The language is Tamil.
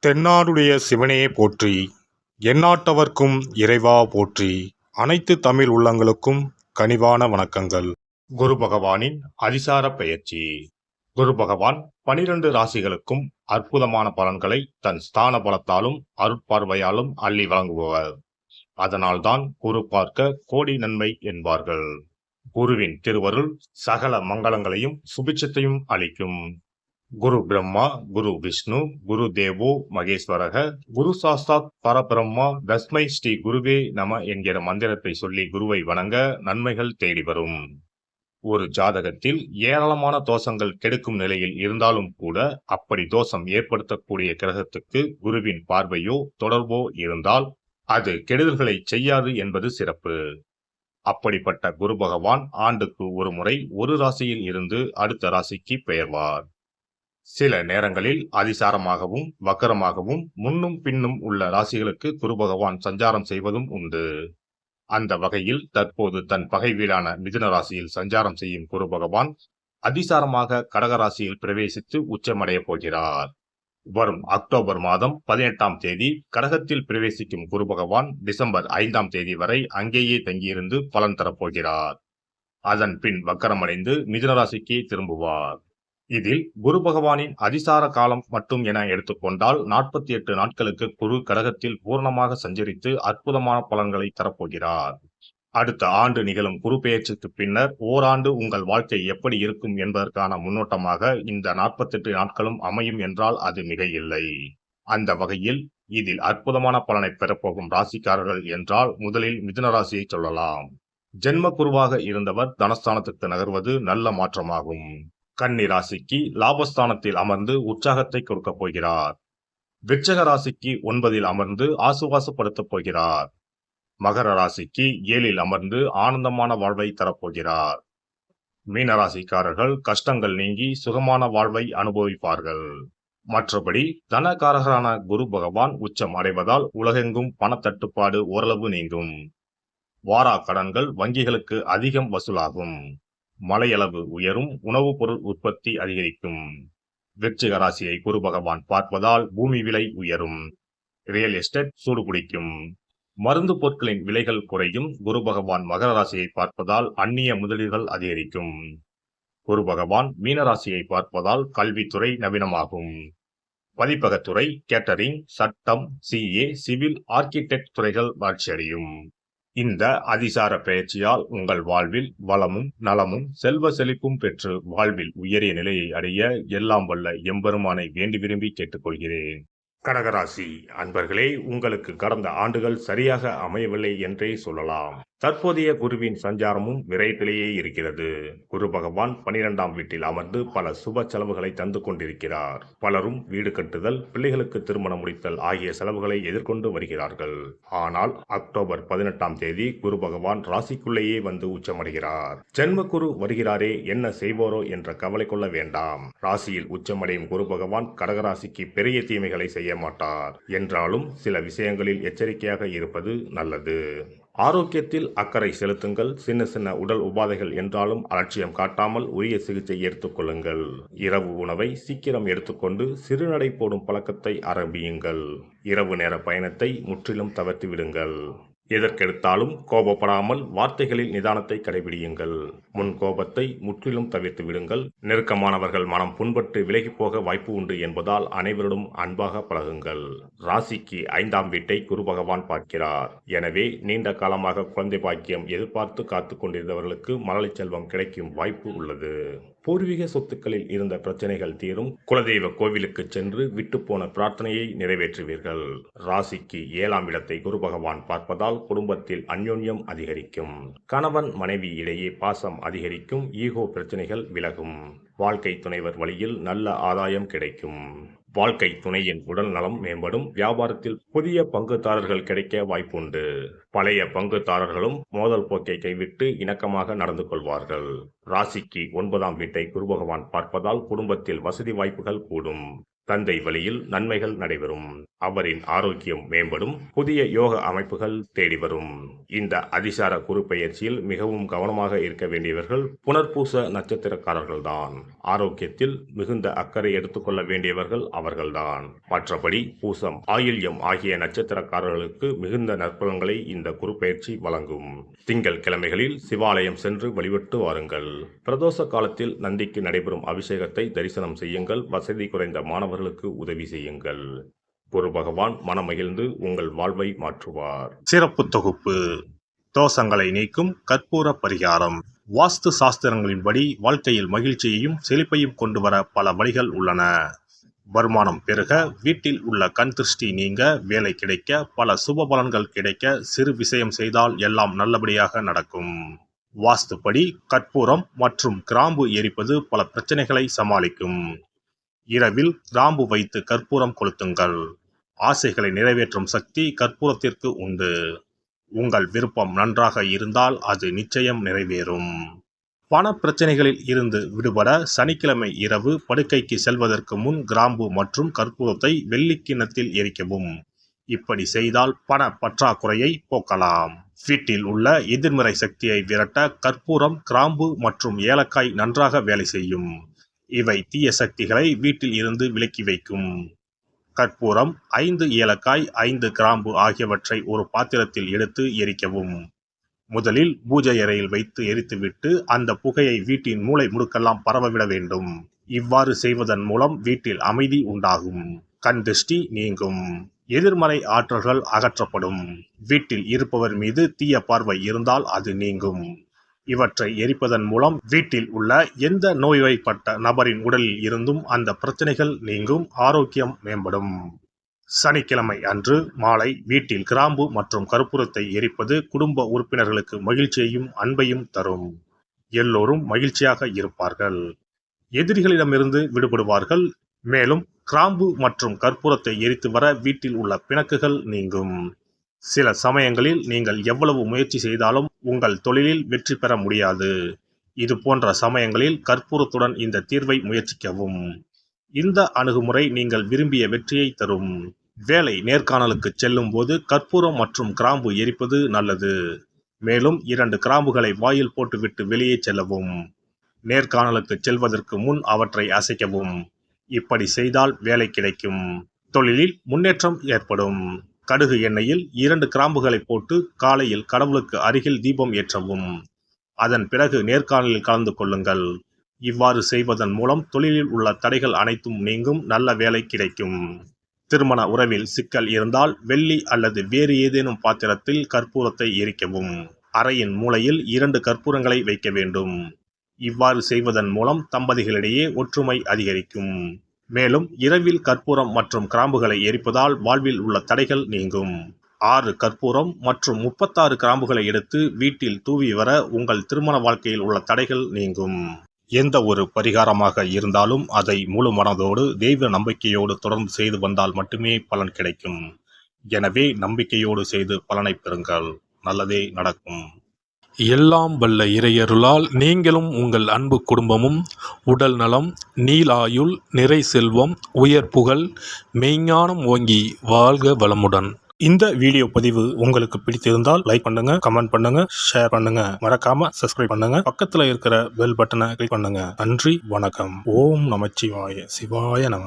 தென்னாடுடைய சிவனே போற்றி, எந்நாட்டவர்க்கும் இறைவா போற்றி. அனைத்து தமிழ் உள்ளங்களுக்கும் கனிவான வணக்கங்கள். குரு பகவானின் அதிசார பெயர்ச்சி. குரு பகவான் 12 ராசிகளுக்கும் அற்புதமான பலன்களை தன் ஸ்தான பலத்தாலும் அருட்பார்வையாலும் அள்ளி வழங்குபவர். அதனால்தான் குரு பார்க்க கோடி நன்மை என்பார்கள். குருவின் திருவருள் சகல மங்களங்களையும் சுபிட்சத்தையும் அளிக்கும். குரு பிரம்மா, குரு விஷ்ணு, குரு தேவோ மகேஸ்வரக, குரு சாஸ்தாத் பரபிரம்மா, தஸ்மை ஸ்ரீ குருவே நம என்கிற மந்திரத்தை சொல்லி குருவை வணங்க நன்மைகள் தேடி வரும். ஒரு ஜாதகத்தில் ஏராளமான தோஷங்கள் கெடுக்கும் நிலையில் இருந்தாலும் கூட அப்படி தோஷம் ஏற்படுத்தக்கூடிய கிரகத்துக்கு குருவின் பார்வையோ தொடர்போ இருந்தால் அது கெடுதல்களை செய்யாது என்பது சிறப்பு. அப்படிப்பட்ட குரு பகவான் ஆண்டுக்கு ஒரு முறை ஒரு ராசியில் இருந்து அடுத்த ராசிக்கு பெயர்வார். சில நேரங்களில் அதிசாரமாகவும் வக்கரமாகவும் முன்னும் பின்னும் உள்ள ராசிகளுக்கு குரு பகவான் சஞ்சாரம் செய்வதும் உண்டு. அந்த வகையில் தற்போது தன் பகை வீடான மிதுன ராசியில் சஞ்சாரம் செய்யும் குரு பகவான் அதிசாரமாக கடக ராசியில் பிரவேசித்து உச்சமடைய போகிறார். வரும் அக்டோபர் மாதம் 18ஆம் தேதி கடகத்தில் பிரவேசிக்கும் குரு பகவான் டிசம்பர் 5ஆம் தேதி வரை அங்கேயே தங்கியிருந்து பலன் தரப்போகிறார். அதன் பின் வக்கரமடைந்து மிதுன ராசிக்கு திரும்புவார். இதில் குரு பகவானின் அதிசார காலம் மட்டும் என எடுத்துக்கொண்டால் 48 நாட்களுக்கு குரு கடகத்தில் பூர்ணமாக சஞ்சரித்து அற்புதமான பலன்களை தரப்போகிறார். அடுத்த ஆண்டு நிகழும் குரு பெயர்ச்சிக்கு பின்னர் ஓராண்டு உங்கள் வாழ்க்கை எப்படி இருக்கும் என்பதற்கான முன்னோட்டமாக இந்த 48 நாட்களும் அமையும் என்றால் அது மிக இல்லை. அந்த வகையில் இதில் அற்புதமான பலனை பெறப்போகும் ராசிக்காரர்கள் என்றால் முதலில் மிதுன ராசியை சொல்லலாம். ஜென்ம குருவாக இருந்தவர் தனஸ்தானத்துக்கு நகர்வது நல்ல மாற்றமாகும். கன்னி ராசிக்கு லாபஸ்தானத்தில் அமர்ந்து உற்சாகத்தை கொடுக்க போகிறார். விருச்சிக ராசிக்கு 9இல் அமர்ந்து ஆசுவாசப்படுத்தப் போகிறார். மகர ராசிக்கு 7இல் அமர்ந்து ஆனந்தமான வாழ்வை தரப்போகிறார். மீனராசிக்காரர்கள் கஷ்டங்கள் நீங்கி சுகமான வாழ்வை அனுபவிப்பார்கள். மற்றபடி தனகாரகரான குரு பகவான் உச்சம் அடைவதால் உலகெங்கும் பணத்தட்டுப்பாடு ஓரளவு நீங்கும். வாரா கடன்கள் வங்கிகளுக்கு அதிகம் வசூலாகும். மழையளவு உயரும். உணவுப் பொருள் உற்பத்தி அதிகரிக்கும். விருச்சிக ராசியை குரு பகவான் பார்ப்பதால் பூமி விலை உயரும். ரியல் எஸ்டேட் சூடுபிடிக்கும். மருந்து பொருட்களின் விலைகள் குறையும். குரு பகவான் மகர ராசியை பார்ப்பதால் அந்நிய முதலீடுகள் அதிகரிக்கும். குரு பகவான் மீனராசியை பார்ப்பதால் கல்வித்துறை நவீனமாகும். பதிப்பகத்துறை, கேட்டரிங், சட்டம், சிஏ, சிவில், ஆர்கிடெக்ட் துறைகள் வளர்ச்சியடையும். இந்த அதிசார பெயர்ச்சியால் உங்கள் வாழ்வில் வளமும் நலமும் செல்வ செழிப்பும் பெற்று வாழ்வில் உயரிய நிலையை அடைய எல்லாம் வல்ல எம்பெருமானை வேண்டி விரும்பி கேட்டுக்கொள்கிறேன். கடகராசி அன்பர்களே, உங்களுக்கு கடந்த ஆண்டுகள் சரியாக அமையவில்லை என்றே சொல்லலாம். தற்போதைய குருவின் சஞ்சாரமும் விரயத்திலேயே இருக்கிறது. குரு பகவான் 12ஆம் வீட்டில் அமர்ந்து பல சுப செலவுகளை தந்து கொண்டிருக்கிறார். பலரும் வீடு கட்டுதல், பிள்ளைகளுக்கு திருமணம் முடித்தல் ஆகிய செலவுகளை எதிர்கொண்டு வருகிறார்கள். ஆனால் அக்டோபர் 18ஆம் தேதி குரு பகவான் ராசிக்குள்ளேயே வந்து உச்சமடைகிறார். ஜென்ம குரு வருகிறாரே, என்ன செய்வோரோ என்ற கவலை கொள்ள வேண்டாம். ராசியில் உச்சமடையும் குரு பகவான் கடகராசிக்கு பெரிய தீமைகளை செய்ய மாட்டார் என்றாலும் சில விஷயங்களில் எச்சரிக்கையாக இருப்பது நல்லது. ஆரோக்கியத்தில் அக்கறை செலுத்துங்கள். சின்ன சின்ன உடல் உபாதைகள் என்றாலும் அலட்சியம் காட்டாமல் உரிய சிகிச்சை எடுத்துக்கொள்ளுங்கள். இரவு உணவை சீக்கிரம் எடுத்துக்கொண்டு சிறுநடை போடும் பழக்கத்தை ஆரம்பியுங்கள். இரவு நேர பயணத்தை முற்றிலும் தவிர்த்து விடுங்கள். எதற்கெடுத்தாலும் கோபப்படாமல் வார்த்தைகளில் நிதானத்தை கடைபிடியுங்கள். முன் கோபத்தை முற்றிலும் தவிர்த்து விடுங்கள். நெருக்கமானவர்கள் மனம் புண்பட்டு விலகி போக வாய்ப்பு உண்டு என்பதால் அனைவரிடம் அன்பாக பழகுங்கள். ராசிக்கு 5ஆம் வீட்டை குரு பகவான் பார்க்கிறார். எனவே நீண்ட காலமாக குழந்தை பாக்கியம் எதிர்பார்த்து காத்து கொண்டிருந்தவர்களுக்கு மழலை செல்வம் கிடைக்கும் வாய்ப்பு உள்ளது. பூர்வீக சொத்துக்களில் இருந்த பிரச்சனைகள் தீரும். குலதெய்வ கோவிலுக்கு சென்று விட்டு போன பிரார்த்தனையை நிறைவேற்றுவீர்கள். ராசிக்கு 7ஆம் இடத்தை குரு பகவான் பார்ப்பதால் குடும்பத்தில் அந்யோன்யம் அதிகரிக்கும். கணவன் மனைவி இடையே பாசம் அதிகரிக்கும். ஈகோ பிரச்சனைகள் விலகும். வாழ்க்கை துணைவர் வழியில் நல்ல ஆதாயம் கிடைக்கும். வாழ்க்கை துணையின் உடல் நலம் மேம்படும். வியாபாரத்தில் புதிய பங்குதாரர்கள் கிடைக்க வாய்ப்புண்டு. பழைய பங்குதாரர்களும் மோதல் போக்கை கைவிட்டு இணக்கமாக நடந்து கொள்வார்கள். ராசிக்கு 9ஆம் வீட்டை குரு பகவான் பார்ப்பதால் குடும்பத்தில் வசதி வாய்ப்புகள் கூடும். தந்தை வழியில் நன்மைகள் நடைபெறும். அவரின் ஆரோக்கியம் மேம்படும். புதிய யோக அமைப்புகள் தேடி வரும். இந்த அதிசார குரு பெயர்ச்சியில் மிகவும் கவனமாக இருக்க வேண்டியவர்கள் புனர்பூச நட்சத்திரக்காரர்கள்தான். ஆரோக்கியத்தில் மிகுந்த அக்கறை எடுத்துக்கொள்ள வேண்டியவர்கள் அவர்கள்தான். மற்றபடி பூசம், ஆயில்யம் ஆகிய நட்சத்திரக்காரர்களுக்கு மிகுந்த நற்பலன்களை இந்த குரு பெயர்ச்சி வழங்கும். திங்கள் கிழமைகளில் சிவாலயம் சென்று வழிபட்டு வாருங்கள். பிரதோஷ காலத்தில் நந்திக்கு நடைபெறும் அபிஷேகத்தை தரிசனம் செய்யுங்கள். வசதி குறைந்த மாணவர்களுக்கு உதவி செய்யுங்கள். குரு பகவான் மனமகிழ்ந்து உங்கள் வாழ்வை மாற்றுவார். சிறப்பு தொகுப்பு: தோஷங்களை நீக்கும் கற்பூர பரிகாரம். வாஸ்து சாஸ்திரங்களின்படி வாழ்க்கையில் மகிழ்ச்சியையும் செழிப்பையும் கொண்டு வர பல வழிகள் உள்ளன. வருமானம் பெருக, வீட்டில் உள்ள கண் திருஷ்டி நீங்க, வேலை கிடைக்க, பல சுப பலன்கள் கிடைக்க, சிறு விஷயம் செய்தால் எல்லாம் நல்லபடியாக நடக்கும். வாஸ்துப்படி கற்பூரம் மற்றும் கிராம்பு எரிப்பது பல பிரச்சனைகளை சமாளிக்கும். இரவில் கிராம்பு வைத்து கற்பூரம் கொளுத்துங்கள். ஆசைகளை நிறைவேற்றும் சக்தி கற்பூரத்திற்கு உண்டு. உங்கள் விருப்பம் நன்றாக இருந்தால் அது நிச்சயம் நிறைவேறும். பண பிரச்சனைகளில் இருந்து விடுபட சனிக்கிழமை இரவு படுக்கைக்கு செல்வதற்கு முன் கிராம்பு மற்றும் கற்பூரத்தை வெள்ளிக்கிண்ணத்தில் எரிக்கவும். இப்படி செய்தால் பண பற்றாக்குறையை போக்கலாம். வீட்டில் உள்ள எதிர்மறை சக்தியை விரட்ட கற்பூரம், கிராம்பு மற்றும் ஏலக்காய் நன்றாக வேலை செய்யும். இவை தீய சக்திகளை வீட்டில் இருந்து விலக்கி வைக்கும். கற்பூரம், 5 ஏலக்காய், 5 கிராம்பு ஆகியவற்றை ஒரு பாத்திரத்தில் எடுத்து எரிக்கவும். முதலில் பூஜை அறையில் வைத்து எரித்துவிட்டு அந்த புகையை வீட்டின் மூலை முடுக்கெல்லாம் பரவவிட வேண்டும். இவ்வாறு செய்வதன் மூலம் வீட்டில் அமைதி உண்டாகும். கண் திருஷ்டி நீங்கும். எதிர்மறை ஆற்றல்கள் அகற்றப்படும். வீட்டில் இருப்பவர் மீது தீய பார்வை இருந்தால் அது நீங்கும். இவற்றை எரிப்பதன் மூலம் வீட்டில் உள்ள எந்த நோய்வாய்ப்பட்ட நபரின் உடலில் இருந்தும் அந்த பிரச்சனைகள் நீங்கும். ஆரோக்கியம் மேம்படும். சனிக்கிழமை அன்று மாலை வீட்டில் கிராம்பு மற்றும் கற்பூரத்தை எரிப்பது குடும்ப உறுப்பினர்களுக்கு மகிழ்ச்சியையும் அன்பையும் தரும். எல்லோரும் மகிழ்ச்சியாக இருப்பார்கள். எதிரிகளிடமிருந்து விடுபடுவார்கள். மேலும் கிராம்பு மற்றும் கற்பூரத்தை எரித்து வர வீட்டில் உள்ள பிணக்குகள் நீங்கும். சில சமயங்களில் நீங்கள் எவ்வளவு முயற்சி செய்தாலும் உங்கள் தொழிலில் வெற்றி பெற முடியாது. இது போன்ற சமயங்களில் கற்பூரத்துடன் இந்த தீர்வை முயற்சிக்கவும். இந்த அணுகுமுறை நீங்கள் விரும்பிய வெற்றியை தரும். வேலை நேர்காணலுக்கு செல்லும் போது கற்பூரம் மற்றும் கிராம்பு எரிப்பது நல்லது. மேலும் 2 கிராம்புகளை வாயில் போட்டுவிட்டு வெளியே செல்லவும். நேர்காணலுக்கு செல்வதற்கு முன் அவற்றை அசைக்கவும். இப்படி செய்தால் வேலை கிடைக்கும். தொழிலில் முன்னேற்றம் ஏற்படும். கடுகு எண்ணெயில் 2 கிராம்புகளை போட்டு காலையில் கடவுளுக்கு அருகில் தீபம் ஏற்றவும். அதன் பிறகு நேர்காணலில் கலந்து கொள்ளுங்கள். இவ்வாறு செய்வதன் மூலம் தொழிலில் உள்ள தடைகள் அனைத்தும் நீங்கும். நல்ல வேலை கிடைக்கும். திருமண உறவில் சிக்கல் இருந்தால் வெள்ளி அல்லது வேறு ஏதேனும் பாத்திரத்தில் கற்பூரத்தை எரிக்கவும். அறையின் மூலையில் 2 கற்பூரங்களை வைக்க வேண்டும். இவ்வாறு செய்வதன் மூலம் தம்பதிகளிடையே ஒற்றுமை அதிகரிக்கும். மேலும் இரவில் கற்பூரம் மற்றும் கிராம்புகளை எரிப்பதால் வாழ்வில் உள்ள தடைகள் நீங்கும். 6 கற்பூரம் மற்றும் 36 கிராம்புகளை எடுத்து வீட்டில் தூவி வர உங்கள் திருமண வாழ்க்கையில் உள்ள தடைகள் நீங்கும். எந்த ஒரு பரிகாரமாக இருந்தாலும் அதை முழு மனதோடு தெய்வ நம்பிக்கையோடு தொடர்ந்து செய்து வந்தால் மட்டுமே பலன் கிடைக்கும். எனவே நம்பிக்கையோடு செய்து பலனை பெறுங்கள். நல்லதே நடக்கும். எல்லாம் வல்ல இறையருளால் நீங்களும் உங்கள் அன்பு குடும்பமும் உடல் நலம், நீளாயுள், நிறை செல்வம், உயர் புகழ், மெய்ஞானம் ஓங்கி வாழ்க வளமுடன். இந்த வீடியோ பதிவு உங்களுக்கு பிடித்திருந்தால் லைக் பண்ணுங்க, கமெண்ட் பண்ணுங்க, ஷேர் பண்ணுங்க. மறக்காம சப்ஸ்கிரைப் பண்ணுங்க. பக்கத்துல இருக்கிற பெல் பட்டனை கிளிக் பண்ணுங்க. நன்றி, வணக்கம். ஓம் நமச்சிவாய. சிவாய நம.